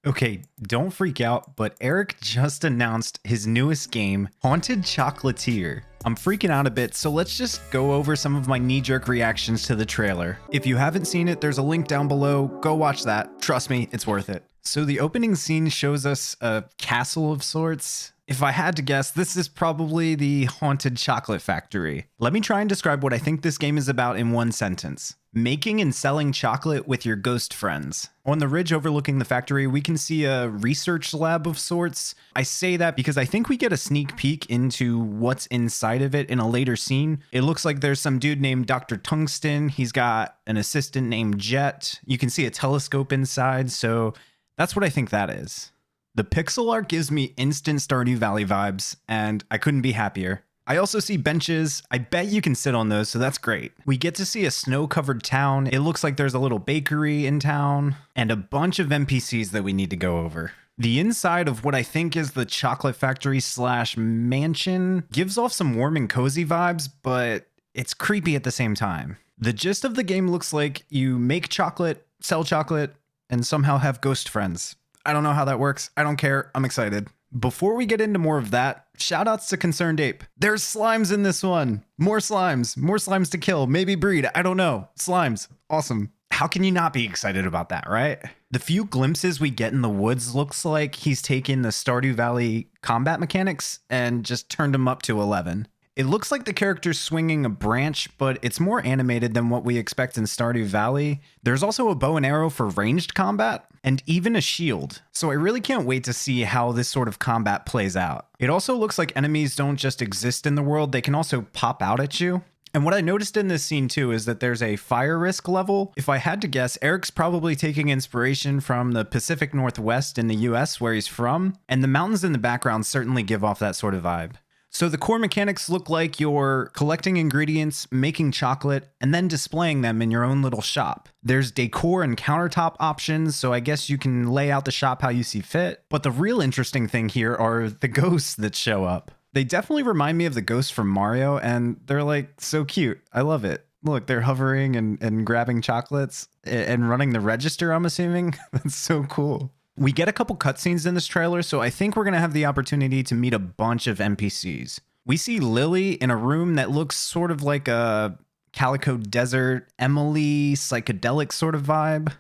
Okay, don't freak out, but Eric just announced his newest game, Haunted Chocolatier. I'm freaking out a bit, so let's just go over some of my knee-jerk reactions to the trailer. If you haven't seen it, there's a link down below. Go watch that. Trust me, it's worth it. So the opening scene shows us a castle of sorts. If I had to guess, this is probably the Haunted Chocolate Factory. Let me try and describe what I think this game is about in one sentence. Making and selling chocolate with your ghost friends. On the ridge overlooking the factory, we can see a research lab of sorts. I say that because I think we get a sneak peek into what's inside of it in a later scene. It looks like there's some dude named Dr. Tungsten. He's got an assistant named Jet. You can see a telescope inside, so that's what I think that is. The pixel art gives me instant Stardew Valley vibes, and I couldn't be happier. I also see benches. I bet you can sit on those, so that's great. We get to see a snow-covered town. It looks like there's a little bakery in town, and a bunch of NPCs that we need to go over. The inside of what I think is the chocolate factory slash mansion gives off some warm and cozy vibes, but it's creepy at the same time. The gist of the game looks like you make chocolate, sell chocolate, and somehow have ghost friends. I don't know how that works. I don't care. I'm excited. Before we get into more of that, shoutouts to Concerned Ape. There's slimes in this one. More slimes to kill, maybe breed. I don't know. Slimes. Awesome. How can you not be excited about that, right? The few glimpses we get in the woods looks like he's taken the Stardew Valley combat mechanics and just turned them up to 11. It looks like the character's swinging a branch, but it's more animated than what we expect in Stardew Valley. There's also a bow and arrow for ranged combat, and even a shield. So I really can't wait to see how this sort of combat plays out. It also looks like enemies don't just exist in the world, they can also pop out at you. And what I noticed in this scene too is that there's a fire risk level. If I had to guess, Eric's probably taking inspiration from the Pacific Northwest in the US where he's from, and the mountains in the background certainly give off that sort of vibe. So the core mechanics look like you're collecting ingredients, making chocolate, and then displaying them in your own little shop. There's decor and countertop options, so I guess you can lay out the shop how you see fit. But the real interesting thing here are the ghosts that show up. They definitely remind me of the ghosts from Mario, and they're like so cute. I love it. Look, they're hovering and grabbing chocolates and running the register, I'm assuming. That's so cool. We get a couple cutscenes in this trailer, so I think we're going to have the opportunity to meet a bunch of NPCs. We see Lily in a room that looks sort of like a Calico Desert, Emily, psychedelic sort of vibe.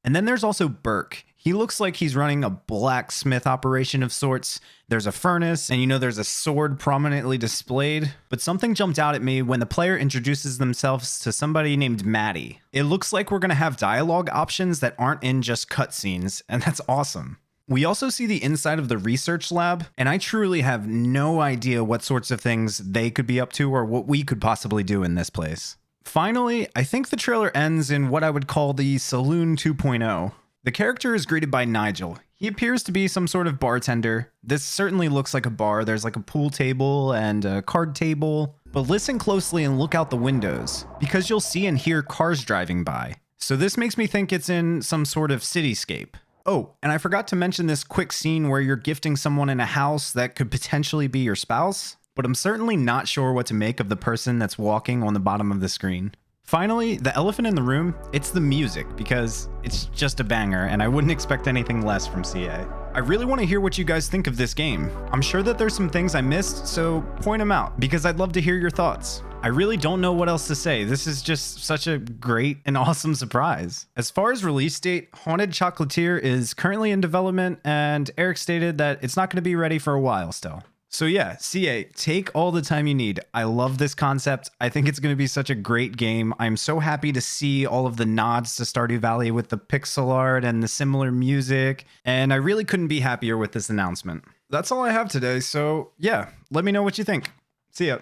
And then there's also Burke. He looks like he's running a blacksmith operation of sorts. There's a furnace, and there's a sword prominently displayed. But something jumped out at me when the player introduces themselves to somebody named Maddie. It looks like we're going to have dialogue options that aren't in just cutscenes, and that's awesome. We also see the inside of the research lab, and I truly have no idea what sorts of things they could be up to or what we could possibly do in this place. Finally, I think the trailer ends in what I would call the Saloon 2.0. The character is greeted by Nigel. He appears to be some sort of bartender. This certainly looks like a bar. There's like a pool table and a card table. But listen closely and look out the windows, because you'll see and hear cars driving by. So this makes me think it's in some sort of cityscape. Oh, and I forgot to mention this quick scene where you're gifting someone in a house that could potentially be your spouse, but I'm certainly not sure what to make of the person that's walking on the bottom of the screen. Finally, the elephant in the room, it's the music, because it's just a banger, and I wouldn't expect anything less from CA. I really want to hear what you guys think of this game. I'm sure that there's some things I missed, so point them out, because I'd love to hear your thoughts. I really don't know what else to say. This is just such a great and awesome surprise. As far as release date, Haunted Chocolatier is currently in development, and Eric stated that it's not going to be ready for a while still. So yeah, CA, take all the time you need. I love this concept. I think it's going to be such a great game. I'm so happy to see all of the nods to Stardew Valley with the pixel art and the similar music, and I really couldn't be happier with this announcement. That's all I have today, so yeah, let me know what you think. See ya.